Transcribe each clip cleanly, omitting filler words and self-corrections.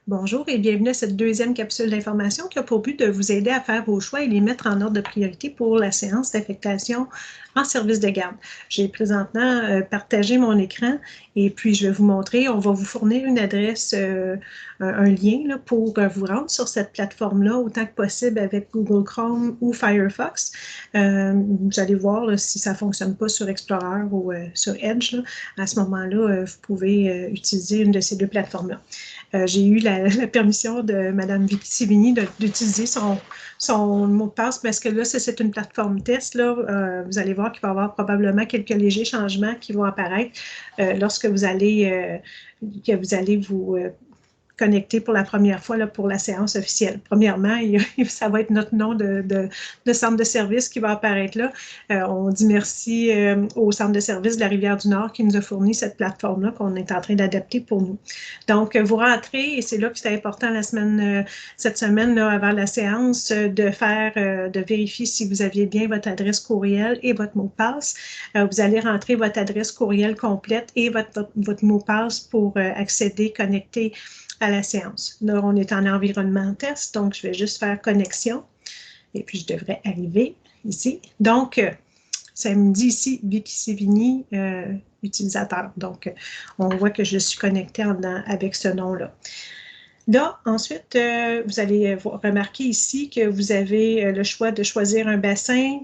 Bonjour et bienvenue à cette deuxième capsule d'information qui a pour but de vous aider à faire vos choix et les mettre en ordre de priorité pour la séance d'affectation en service de garde. J'ai présentement partagé mon écran et puis je vais vous montrer, on va vous fournir une adresse, un lien là, pour vous rendre sur cette plateforme-là autant que possible avec Google Chrome ou Firefox. Vous allez voir là, si ça ne fonctionne pas sur Explorer ou sur Edge. Là, à ce moment-là, vous pouvez utiliser une de ces deux plateformes-là. J'ai eu la permission de Mme Vicky Sivigny d'utiliser son mot de passe parce que là, c'est une plateforme test. Là, vous allez voir qu'il va y avoir probablement quelques légers changements qui vont apparaître lorsque vous allez vous connecter pour la première fois là, pour la séance officielle. Premièrement, ça va être notre nom de centre de service qui va apparaître là. On dit merci au centre de service de la Rivière-du-Nord qui nous a fourni cette plateforme-là qu'on est en train d'adapter pour nous. Donc, vous rentrez, et c'est là que c'est important cette semaine là, avant la séance, de vérifier si vous aviez bien votre adresse courriel et votre mot de passe. Vous allez rentrer votre adresse courriel complète et votre mot de passe pour accéder, connecter à la séance. Là, on est en environnement test, donc je vais juste faire connexion et puis je devrais arriver ici. Donc, ça me dit ici Vicky Sivigny, utilisateur. Donc, on voit que je suis connectée avec ce nom-là. Là, ensuite, vous allez remarquer ici que vous avez le choix de choisir un bassin,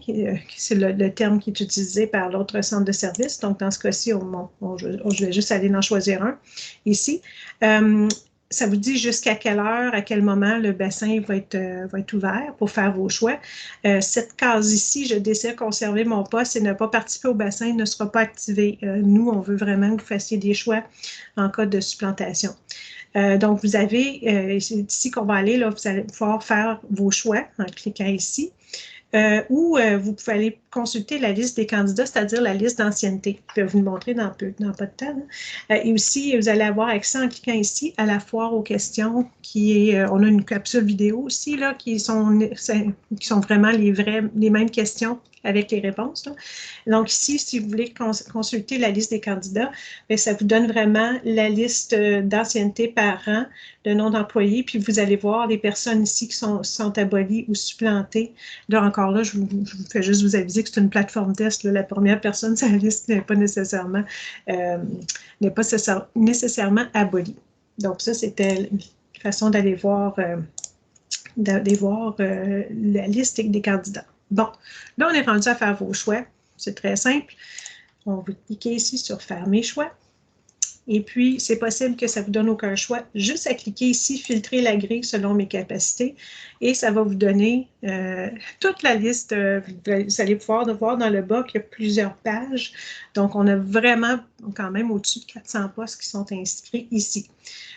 c'est le terme qui est utilisé par l'autre centre de service. Donc, dans ce cas-ci, je vais juste aller en choisir un ici. Ça vous dit jusqu'à quelle heure, à quel moment le bassin va être ouvert pour faire vos choix. Cette case ici, je décide conserver mon poste et ne pas participer au bassin ne sera pas activée. Nous, on veut vraiment que vous fassiez des choix en cas de supplantation. Donc, vous avez, c'est ici qu'on va aller, là, vous allez pouvoir faire vos choix en cliquant ici. Ou vous pouvez aller consulter la liste des candidats, c'est-à-dire la liste d'ancienneté. Je vais vous le montrer dans pas de temps. Et aussi, vous allez avoir accès en cliquant ici à la foire aux questions on a une capsule vidéo aussi là, qui sont vraiment les mêmes questions avec les réponses. Là. Donc ici, si vous voulez consulter la liste des candidats, bien, ça vous donne vraiment la liste d'ancienneté par an, le nom d'employé, puis vous allez voir les personnes ici qui sont abolies ou supplantées. Là, encore là, je vous fais juste vous aviser que c'est une plateforme test. Là. La première personne sur la liste n'est pas nécessairement abolie. Donc ça, c'était une façon d'aller voir la liste des candidats. Bon, là, on est rendu à faire vos choix. C'est très simple. On va cliquer ici sur « Faire mes choix ». Et puis, c'est possible que ça ne vous donne aucun choix. Juste à cliquer ici, filtrer la grille selon mes capacités. Et ça va vous donner toute la liste. Vous allez pouvoir voir dans le bas qu'il y a plusieurs pages. Donc, on a vraiment quand même au-dessus de 400 postes qui sont inscrits ici.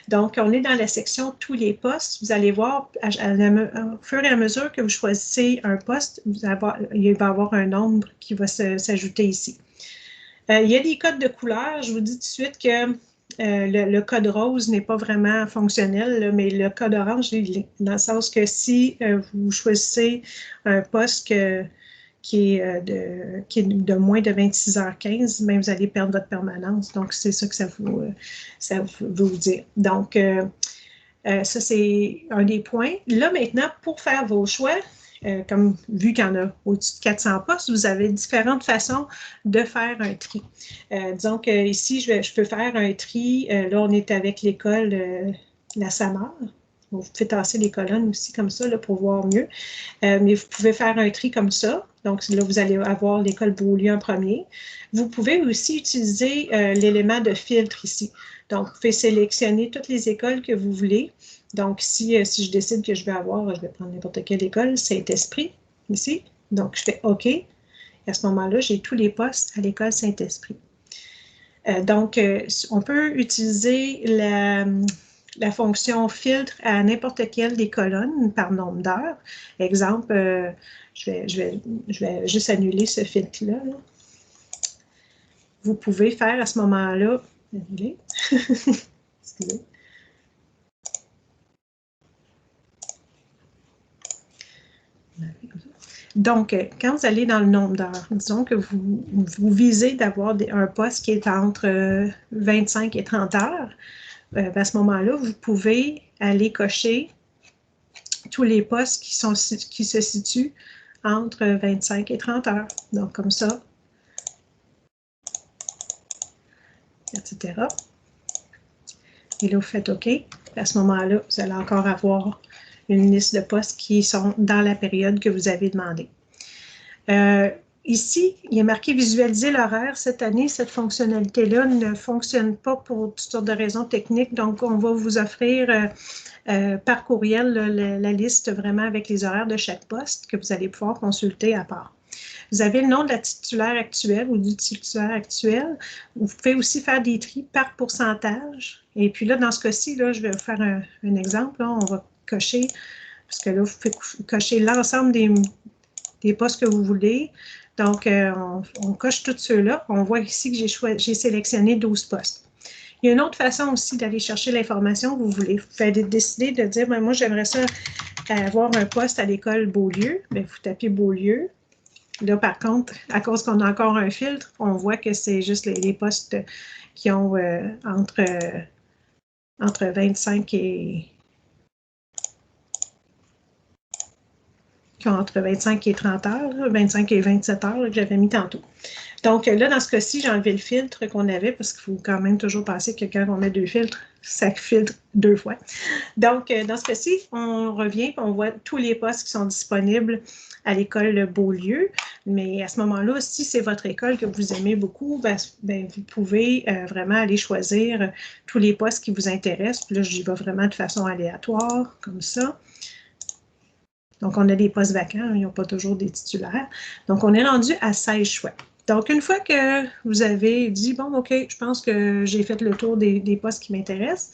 Donc, on est dans la section « Tous les postes ». Vous allez voir, au fur et à mesure que vous choisissez un poste, il va y avoir un nombre qui va s'ajouter ici. Il y a des codes de couleur. Je vous dis tout de suite que le code rose n'est pas vraiment fonctionnel, là, mais le code orange, il est, dans le sens que si vous choisissez un poste qui est de moins de 26h15, bien, vous allez perdre votre permanence. Donc, c'est ça que ça veut vous dire. Donc, ça, c'est un des points. Là, maintenant, pour faire vos choix, comme vu qu'il y en a au-dessus de 400 postes, vous avez différentes façons de faire un tri. Disons qu'ici, je peux faire un tri. Là, on est avec l'école La Samar. Vous pouvez tasser les colonnes aussi comme ça là, pour voir mieux. Mais vous pouvez faire un tri comme ça. Donc, là, vous allez avoir l'école Beaulieu en premier. Vous pouvez aussi utiliser l'élément de filtre ici. Donc, vous pouvez sélectionner toutes les écoles que vous voulez. Donc, si je décide que je vais prendre n'importe quelle école, Saint-Esprit, ici. Donc, je fais OK. Et à ce moment-là, j'ai tous les postes à l'école Saint-Esprit. Donc, on peut utiliser la fonction filtre à n'importe quelle des colonnes par nombre d'heures. Exemple, je vais juste annuler ce filtre-là. Là. Vous pouvez faire à ce moment-là, annuler. Excusez. Donc, quand vous allez dans le nombre d'heures, disons que vous visez d'avoir un poste qui est entre 25 et 30 heures, à ce moment-là, vous pouvez aller cocher tous les postes qui se situent entre 25 et 30 heures. Donc, comme ça, etc. Et là, vous faites OK. À ce moment-là, vous allez encore avoir une liste de postes qui sont dans la période que vous avez demandé. Ici, il est marqué « Visualiser l'horaire ». Cette année, cette fonctionnalité-là ne fonctionne pas pour toutes sortes de raisons techniques. Donc, on va vous offrir par courriel la liste vraiment avec les horaires de chaque poste que vous allez pouvoir consulter à part. Vous avez le nom de la titulaire actuelle ou du titulaire actuel. Vous pouvez aussi faire des tris par pourcentage. Et puis là, dans ce cas-ci, là, je vais vous faire un exemple. Là, on va cocher, parce que là, vous pouvez cocher l'ensemble des postes que vous voulez. Donc, on coche tous ceux-là. On voit ici que j'ai sélectionné 12 postes. Il y a une autre façon aussi d'aller chercher l'information que vous voulez. Vous pouvez décider de dire, ben, moi, j'aimerais ça avoir un poste à l'école Beaulieu. Bien, vous tapez Beaulieu. Là, par contre, à cause qu'on a encore un filtre, on voit que c'est juste les postes qui ont entre 25 et... qui ont entre 25 et 30 heures, 25 et 27 heures là, que j'avais mis tantôt. Donc là, dans ce cas-ci, j'ai enlevé le filtre qu'on avait parce qu'il faut quand même toujours penser que quand on met 2 filtres, ça filtre 2 fois. Donc, dans ce cas-ci, on revient et on voit tous les postes qui sont disponibles à l'école Beaulieu. Mais à ce moment-là, si c'est votre école que vous aimez beaucoup, ben, vous pouvez vraiment aller choisir tous les postes qui vous intéressent. Puis là, j'y vais vraiment de façon aléatoire, comme ça. Donc, on a des postes vacants, ils n'ont pas toujours des titulaires. Donc, on est rendu à 16 choix. Donc, une fois que vous avez dit, bon, OK, je pense que j'ai fait le tour des postes qui m'intéressent,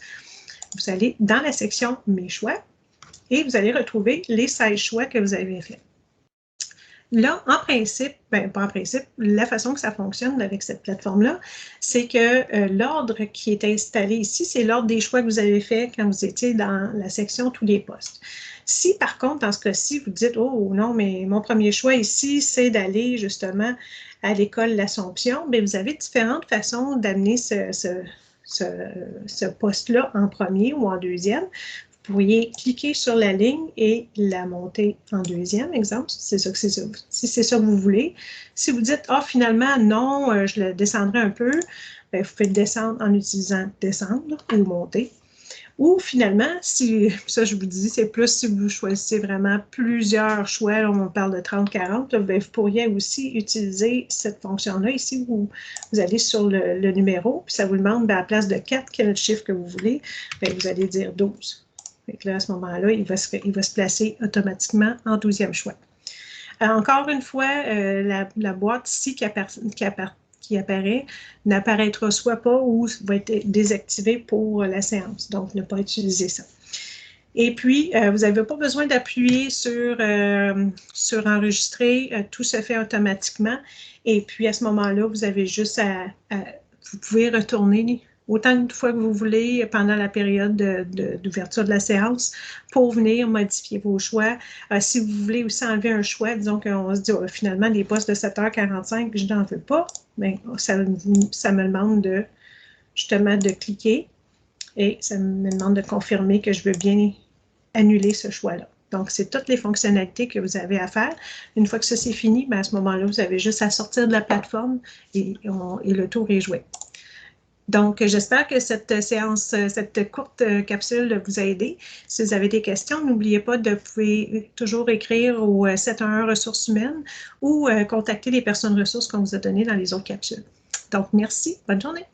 vous allez dans la section « Mes choix » et vous allez retrouver les 16 choix que vous avez faits. Là, en principe, bien, pas en principe, la façon que ça fonctionne avec cette plateforme-là, c'est que l'ordre qui est installé ici, c'est l'ordre des choix que vous avez fait quand vous étiez dans la section « Tous les postes ». Si, par contre, dans ce cas-ci, vous dites « Oh non, mais mon premier choix ici, c'est d'aller justement à l'école L'Assomption », bien, vous avez différentes façons d'amener ce poste-là en premier ou en deuxième. Vous pourriez cliquer sur la ligne et la monter en deuxième, exemple, si c'est ça que vous voulez. Si vous dites « Ah, finalement, non, je le descendrai un peu », bien, vous pouvez descendre en utilisant « descendre » ou « monter ». Ou finalement, si ça je vous dis, c'est plus si vous choisissez vraiment plusieurs choix, là, on parle de 30-40, vous pourriez aussi utiliser cette fonction-là ici où vous allez sur le numéro, puis ça vous demande à la place de 4, quel chiffre que vous voulez, bien, vous allez dire 12. Donc là, à ce moment-là, il va se placer automatiquement en 12e choix. Encore une fois, la boîte ici qui apparaît n'apparaîtra soit pas ou va être désactivé pour la séance. Donc, ne pas utiliser ça. Et puis, vous n'avez pas besoin d'appuyer sur enregistrer. Tout se fait automatiquement. Et puis, à ce moment-là, vous avez juste vous pouvez retourner autant de fois que vous voulez pendant la période d'ouverture de la séance pour venir modifier vos choix. Si vous voulez aussi enlever un choix, disons qu'on se dit finalement les postes de 7h45, je n'en veux pas, bien, ça me demande justement de cliquer et ça me demande de confirmer que je veux bien annuler ce choix-là. Donc, c'est toutes les fonctionnalités que vous avez à faire. Une fois que ça c'est fini, bien, à ce moment-là, vous avez juste à sortir de la plateforme et le tour est joué. Donc, j'espère que cette courte capsule vous a aidé. Si vous avez des questions, n'oubliez pas de vous pouvez toujours écrire au 711 ressources humaines ou contacter les personnes ressources qu'on vous a données dans les autres capsules. Donc, merci. Bonne journée.